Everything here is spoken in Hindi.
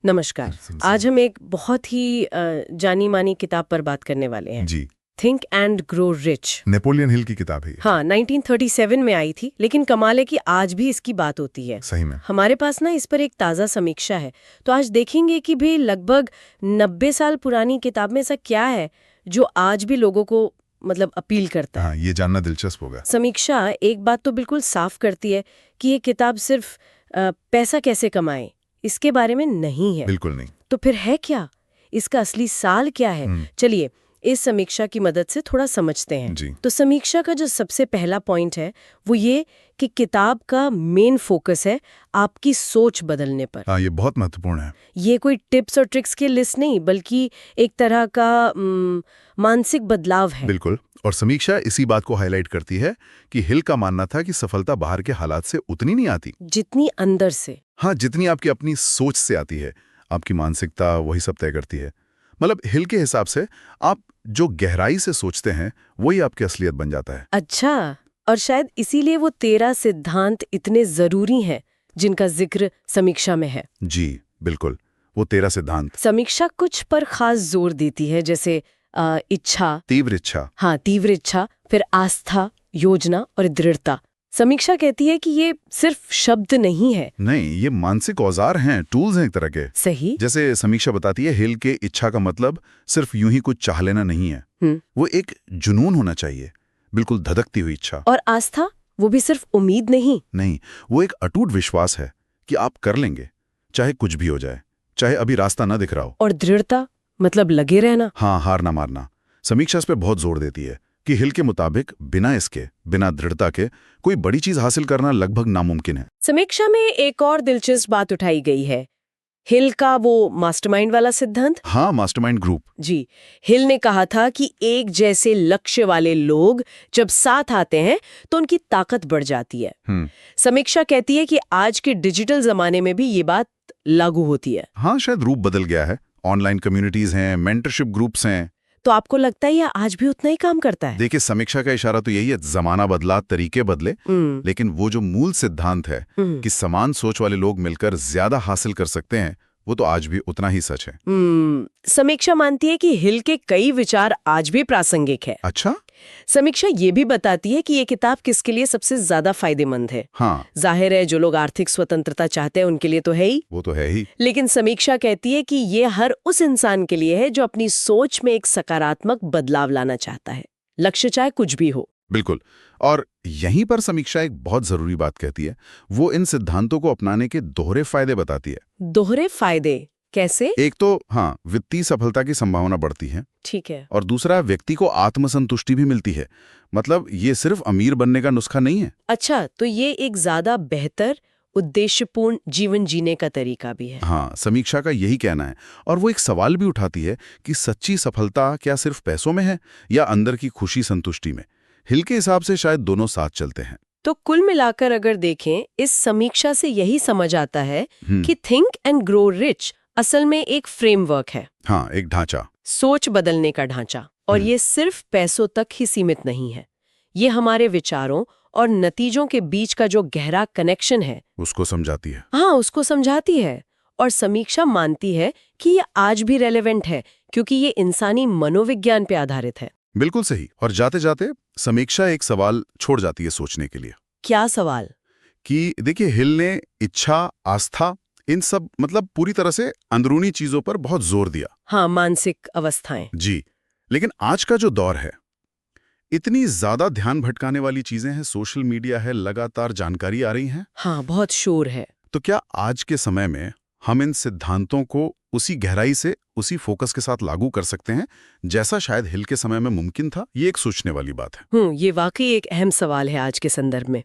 नमस्कार। आज हम एक बहुत ही जानी मानी किताब पर बात करने वाले हैं। जी। Think and grow rich. Napoleon Hill की किताब है ये। हाँ, 1937 में आई थी, लेकिन कमाल है कि आज भी इसकी बात होती है। सही में। हमारे पास ना इस पर एक ताज़ा समीक्षा है, तो आज देखेंगे कि भी लगभग 90 साल पुरानी किताब में ऐसा क्या है जो आज भी लोगों को अपील करता है। हाँ, ये जानना दिलचस्प होगा। समीक्षा एक बात तो बिल्कुल साफ करती है कि ये किताब सिर्फ पैसा कैसे कमाए इसके बारे में नहीं है। बिल्कुल नहीं। तो फिर है क्या? इसका असली साल क्या है? चलिए इस समीक्षा की मदद से थोड़ा समझते हैं। जी। तो समीक्षा का जो सबसे पहला पॉइंट है वो ये कि किताब का मेन फोकस है आपकी सोच बदलने पर। हाँ, ये बहुत महत्वपूर्ण है। ये कोई टिप्स और ट्रिक्स की लिस्ट नहीं, बल्कि एक तरह का मानसिक बदलाव है। बिल्कुल। और समीक्षा इसी बात को हाईलाइट करती है कि हिल का मानना था कि सफलता बाहर के हालात से उतनी नहीं आती जितनी अंदर से। हाँ, जितनी आपकी अपनी सोच से आती है। आपकी मानसिकता वही सब तय करती है। मतलब हिल के हिसाब से आप जो गहराई से सोचते हैं वही आपकी असलियत बन जाता है। अच्छा, और शायद इसीलिए वो 13 सिद्धांत इतने जरूरी हैं जिनका जिक्र समीक्षा में है। जी बिल्कुल, वो 13 सिद्धांत। समीक्षा कुछ पर खास जोर देती है, जैसे इच्छा, तीव्र इच्छा। हाँ, तीव्र इच्छा, फिर आस्था, योजना और दृढ़ता। समीक्षा कहती है कि ये सिर्फ शब्द नहीं है। नहीं, ये मानसिक औजार हैं, टूल्स हैं एक तरह के। सही। जैसे समीक्षा बताती है, हिल के इच्छा का मतलब सिर्फ यूं ही कुछ चाह लेना नहीं है। वो एक जुनून होना चाहिए, बिल्कुल धधकती हुई इच्छा। और आस्था, वो भी सिर्फ उम्मीद नहीं, वो एक अटूट विश्वास है कि आप कर लेंगे, चाहे कुछ भी हो जाए, चाहे अभी रास्ता ना दिख रहा हो। और दृढ़ता मतलब लगे रहना। हाँ, हार ना मारना। समीक्षा इस पे बहुत जोर देती है कि हिल के मुताबिक बिना दृढ़ता के कोई बड़ी चीज हासिल करना लगभग नामुमकिन है। समीक्षा में एक और दिलचस्प बात उठाई गई है, हिल का वो मास्टरमाइंड वाला सिद्धांत। हाँ, मास्टरमाइंड ग्रुप। जी, हिल ने कहा था कि एक जैसे लक्ष्य वाले लोग जब साथ आते हैं तो उनकी ताकत बढ़ जाती है। समीक्षा कहती है कि आज के डिजिटल जमाने में भी ये बात लागू होती है। हाँ, शायद रूप बदल गया है। ऑनलाइन कम्युनिटीज हैं, मेंटरशिप ग्रुप्स हैं। तो आपको लगता है यह आज भी उतना ही काम करता है? देखिए, समीक्षा का इशारा तो यही है, जमाना बदला, तरीके बदले, लेकिन वो जो मूल सिद्धांत है कि समान सोच वाले लोग मिलकर ज्यादा हासिल कर सकते हैं, वो तो आज भी उतना ही सच है। समीक्षा मानती है कि हिल के कई विचार आज भी प्रासंगिक है। अच्छा। समीक्षा ये भी बताती है कि ये किताब किसके लिए सबसे ज्यादा फायदेमंद है। हाँ, जाहिर है जो लोग आर्थिक स्वतंत्रता चाहते हैं उनके लिए तो है ही। वो तो है ही। लेकिन समीक्षा कहती है कि ये हर उस इंसान के लिए है जो अपनी सोच में एक सकारात्मक बदलाव लाना चाहता है, लक्ष्य चाहे कुछ भी हो। बिल्कुल। और यहीं पर समीक्षा एक बहुत जरूरी बात कहती है। वो इन सिद्धांतों को अपनाने के दोहरे फायदे बताती है। दोहरे फायदे कैसे? एक तो हाँ, वित्तीय सफलता की संभावना बढ़ती है। ठीक है। और दूसरा, व्यक्ति को आत्मसंतुष्टि भी मिलती है। मतलब ये सिर्फ अमीर बनने का नुस्खा नहीं है। अच्छा, तो ये एक ज्यादा बेहतर उद्देश्यपूर्ण जीवन जीने का तरीका भी है। हाँ, समीक्षा का यही कहना है। और वो एक सवाल भी उठाती है कि सच्ची सफलता क्या सिर्फ पैसों में है या अंदर की खुशी संतुष्टि में। हिल के हिसाब से शायद दोनों साथ चलते हैं। तो कुल मिलाकर अगर देखें, इस समीक्षा से यही समझ आता है कि थिंक एंड ग्रो रिच असल में एक फ्रेमवर्क है। हाँ, एक ढांचा, सोच बदलने का ढांचा। और ये सिर्फ पैसों तक ही सीमित नहीं है, ये हमारे विचारों और नतीजों के बीच का जो गहरा कनेक्शन है उसको समझाती है। हाँ, उसको समझाती है। और समीक्षा मानती है कि ये आज भी रेलेवेंट है क्योंकि ये इंसानी मनोविज्ञान पे आधारित है। बिल्कुल सही। और जाते जाते समीक्षा एक सवाल छोड़ जाती है सोचने के लिए। क्या सवाल? कि देखिए, हिल ने इच्छा, आस्था, इन सब पूरी तरह से अंदरूनी चीजों पर बहुत जोर दिया। हाँ, मानसिक अवस्थाएं। जी। लेकिन आज का जो दौर है, इतनी ज्यादा ध्यान भटकाने वाली चीजें हैं, सोशल मीडिया है, लगातार जानकारी आ रही है। हाँ, बहुत शोर है। तो क्या आज के समय में हम इन सिद्धांतों को उसी गहराई से, उसी फोकस के साथ लागू कर सकते हैं जैसा शायद हिल के समय में मुमकिन था? ये एक सोचने वाली बात है। ये वाकई एक अहम सवाल है आज के संदर्भ में।